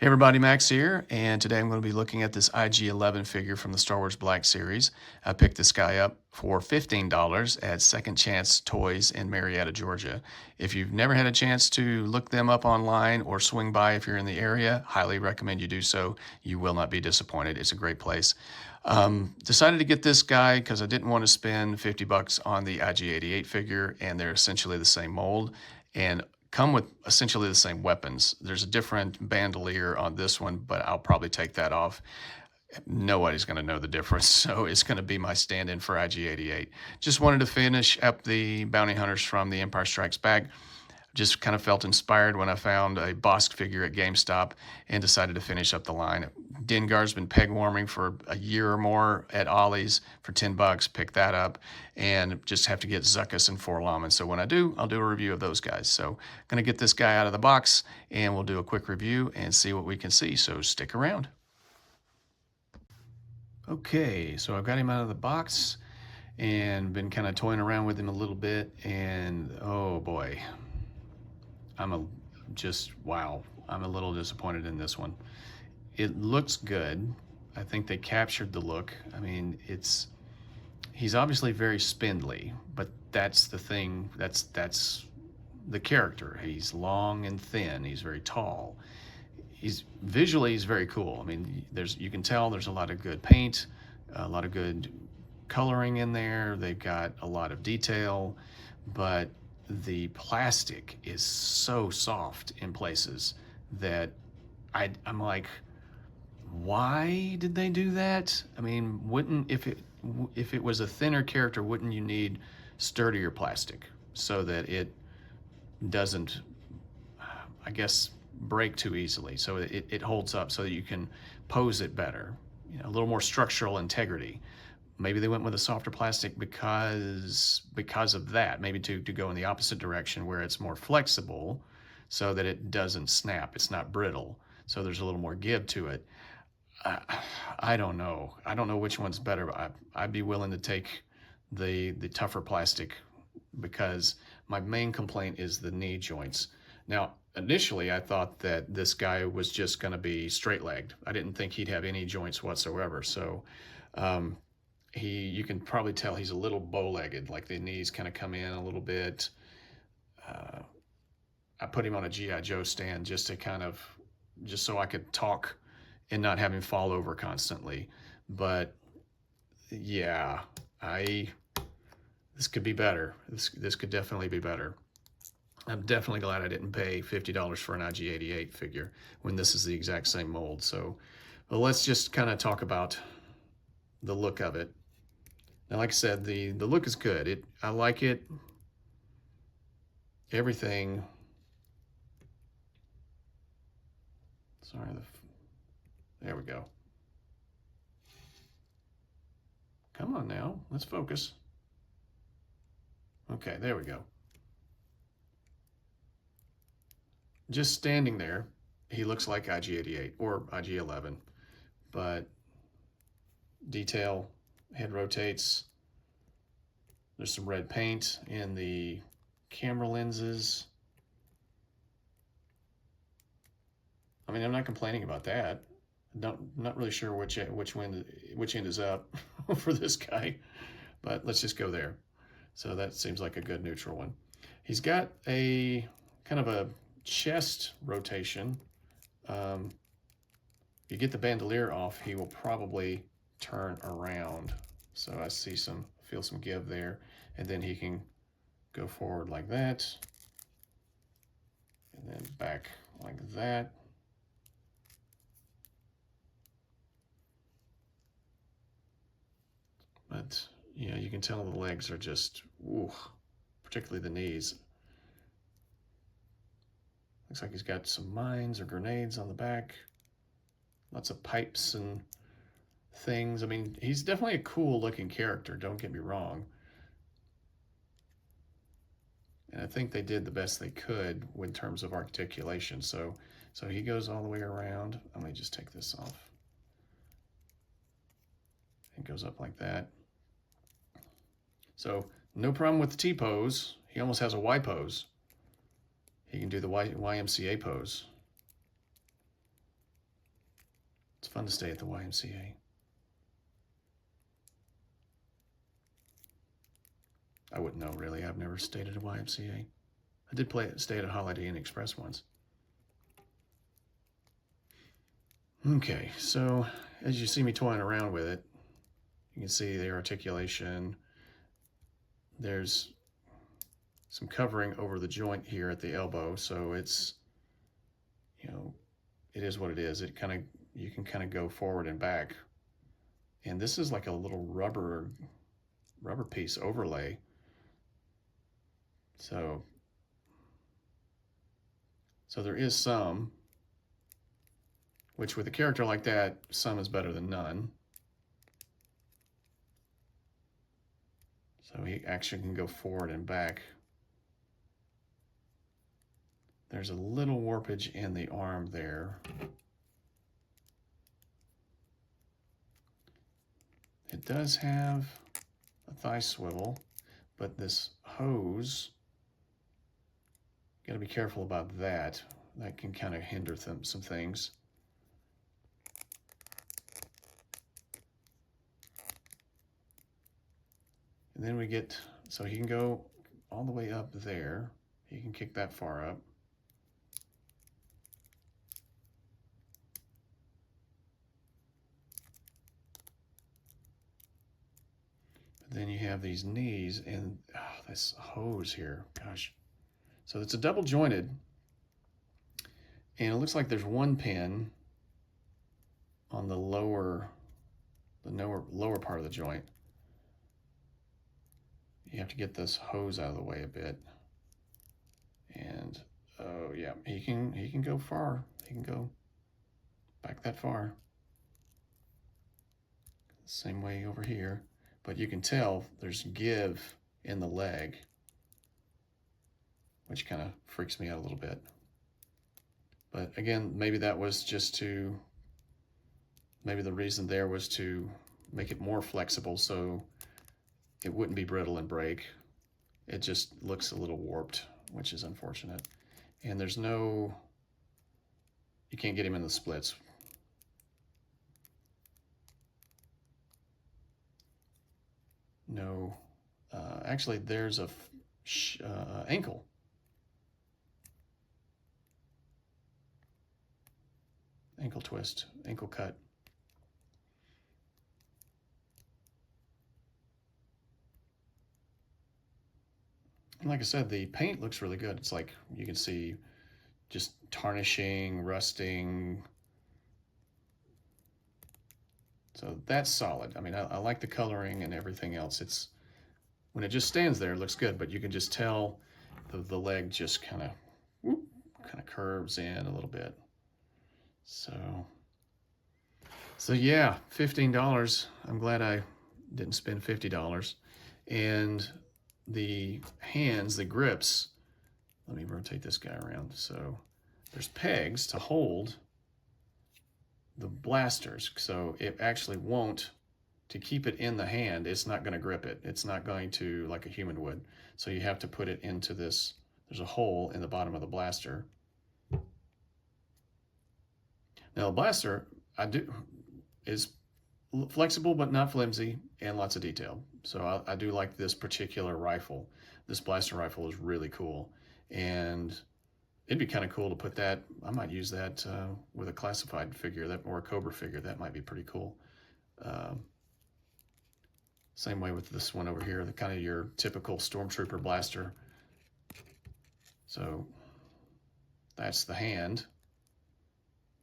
Hey everybody, Max here, and today I'm going to be looking at this IG-11 figure from the Star Wars Black Series. I picked this guy up for $15 at Second Chance Toys in Marietta, Georgia. If you've never had a chance to look them up online or swing by if you're in the area, highly recommend you do so. You will not be disappointed. It's a great place. Decided to get this guy because I didn't want to spend 50 bucks on the IG-88 figure, and they're essentially the same mold and come with essentially the same weapons. There's a different bandolier on this one, but I'll probably take that off. Nobody's going to know the difference, so it's going to be my stand-in for IG-88. Just wanted to finish up the bounty hunters from The Empire Strikes Back. Just kind of felt inspired when I found a Bosk figure at GameStop and decided to finish up the line. Dengar's been peg warming for a year or more at Ollie's for 10 bucks. Pick that up and just have to get Zuckuss and 4-LOM. And so when I do, I'll do a review of those guys. So going to get this guy out of the box and we'll do a quick review and see what we can see. So stick around. Okay, so I've got him out of the box and been kind of toying around with him a little bit, and oh boy, wow, I'm a little disappointed in this one. It looks good. I think they captured the look. I mean, he's obviously very spindly, but that's the thing, that's the character. He's long and thin, he's very tall. He's very cool. I mean, you can tell there's a lot of good paint, a lot of good coloring in there. They've got a lot of detail, but the plastic is so soft in places that I'm like, why did they do that? I mean, if it was a thinner character, wouldn't you need sturdier plastic so that it doesn't, I guess, break too easily, so it holds up, so that you can pose it better, a little more structural integrity. Maybe they went with a softer plastic because of that, maybe to go in the opposite direction where it's more flexible so that it doesn't snap, it's not brittle, so there's a little more give to it. I don't know which one's better, but I'd be willing to take the tougher plastic, because my main complaint is the knee joints. Now, initially, I thought that this guy was just going to be straight-legged. I didn't think he'd have any joints whatsoever. So you can probably tell he's a little bow-legged, like the knees kind of come in a little bit. I put him on a G.I. Joe stand just so I could talk and not have him fall over constantly. But yeah, this could be better. This could definitely be better. I'm definitely glad I didn't pay $50 for an IG-88 figure when this is the exact same mold. So, well, let's just kind of talk about the look of it. Now, like I said, the look is good. I like it. Everything. Sorry, there we go. Come on now, let's focus. Okay, there we go. Just standing there, he looks like IG-88 or IG-11, but detail, head rotates. There's some red paint in the camera lenses. I mean, I'm not complaining about that. Not really sure which end is up for this guy, but let's just go there. So that seems like a good neutral one. He's got a kind of a chest rotation. If you get the bandolier off, he will probably turn around. So I feel some give there, and then he can go forward like that, and then back like that. But yeah, you can tell the legs are just, ooh, particularly the knees. Looks like he's got some mines or grenades on the back. Lots of pipes and things. I mean, he's definitely a cool looking character, don't get me wrong. And I think they did the best they could in terms of articulation. So he goes all the way around. Let me just take this off. It goes up like that. So no problem with the T pose. He almost has a Y pose. He can do the YMCA pose. fun to stay at the YMCA. I wouldn't know, really. I've never stayed at a YMCA. I did stay at a Holiday Inn Express once. Okay, so as you see me toying around with it, you can see the articulation. There's some covering over the joint here at the elbow, so it's, you know, it is what it is. It kind of, you can kind of go forward and back. And this is like a little rubber piece overlay. So there is some, which with a character like that, some is better than none. So he actually can go forward and back. There's a little warpage in the arm there. It does have a thigh swivel, but this hose, got to be careful about that. That can kind of hinder some things. And then we get, so he can go all the way up there. He can kick that far up. But then you have these knees and this hose here, gosh. So it's a double jointed, and it looks like there's one pin on the lower part of the joint. You have to get this hose out of the way a bit. And oh yeah, he can go far. He can go back that far. Same way over here, but you can tell there's give in the leg, which kind of freaks me out a little bit. But again, maybe that was just to, maybe the reason there was to make it more flexible so it wouldn't be brittle and break. It just looks a little warped, which is unfortunate. And there's no, you can't get him in the splits. No, actually there's a ankle. Ankle twist, ankle cut. And like I said, the paint looks really good. It's like you can see just tarnishing, rusting. So that's solid. I mean, I like the coloring and everything else. It's, when it just stands there, it looks good, but you can just tell the leg just kind of curves in a little bit. So yeah, $15. I'm glad I didn't spend $50. And the hands, the grips, let me rotate this guy around. So there's pegs to hold the blasters. So it actually won't, to keep it in the hand, it's not going to grip it. It's not going to, like a human would. So you have to put it into this, there's a hole in the bottom of the blaster. Now the blaster, is flexible but not flimsy and lots of detail. So I do like this particular rifle. This blaster rifle is really cool. And it'd be kind of cool to put that, I might use that with a classified figure or a Cobra figure. That might be pretty cool. Same way with this one over here, the kind of your typical Stormtrooper blaster. So that's the hand,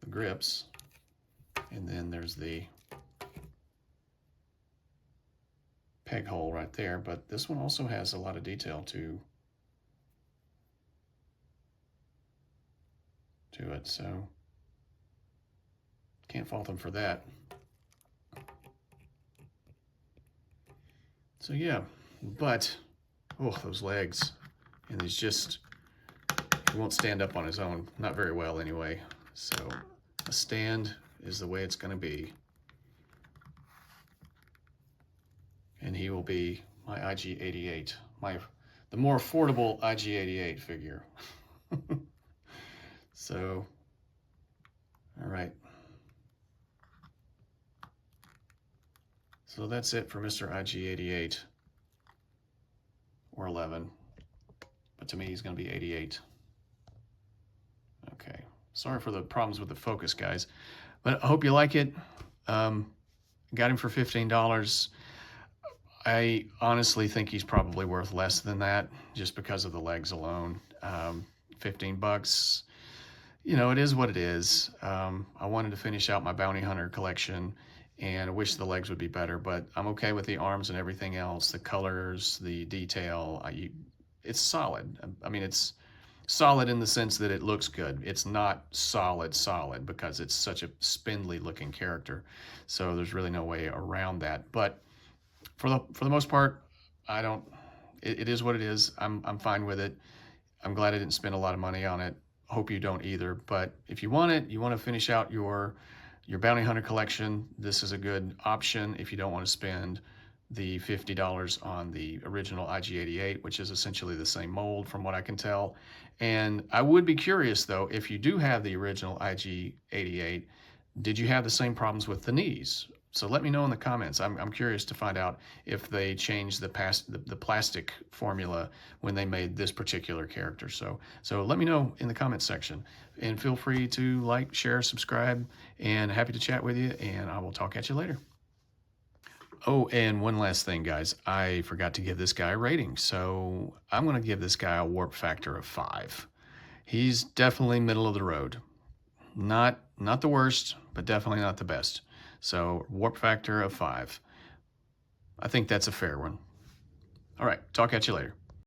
the grips, and then there's the peg hole right there. But this one also has a lot of detail to it, so can't fault them for that. So yeah, but those legs, and he's just, he won't stand up on his own, not very well anyway. So a stand is the way it's going to be, and he will be my IG-88, the more affordable IG-88 figure. So, all right. So that's it for Mr. IG-88 or 11. But to me, he's going to be 88. Okay. Sorry for the problems with the focus, guys. But I hope you like it. Got him for $15. I honestly think he's probably worth less than that just because of the legs alone. 15 bucks. You know, it is what it is. I wanted to finish out my bounty hunter collection, and I wish the legs would be better, but I'm okay with the arms and everything else, the colors, the detail. It's solid. I mean, it's solid in the sense that it looks good. It's not solid because it's such a spindly looking character. So there's really no way around that. But for the most part, it is what it is. I'm fine with it. I'm glad I didn't spend a lot of money on it. Hope you don't either. But if you want it, you want to finish out your bounty hunter collection, this is a good option if you don't want to spend the $50 on the original IG-88, which is essentially the same mold from what I can tell. And I would be curious though, if you do have the original IG-88, did you have the same problems with the knees? So let me know in the comments. I'm curious to find out if they changed the plastic formula when they made this particular character. So let me know in the comments section, and feel free to like, share, subscribe, and happy to chat with you, and I will talk at you later. Oh, and one last thing, guys. I forgot to give this guy a rating, so I'm going to give this guy a warp factor of 5. He's definitely middle of the road. Not the worst, but definitely not the best. So warp factor of 5. I think that's a fair one. All right, talk at you later.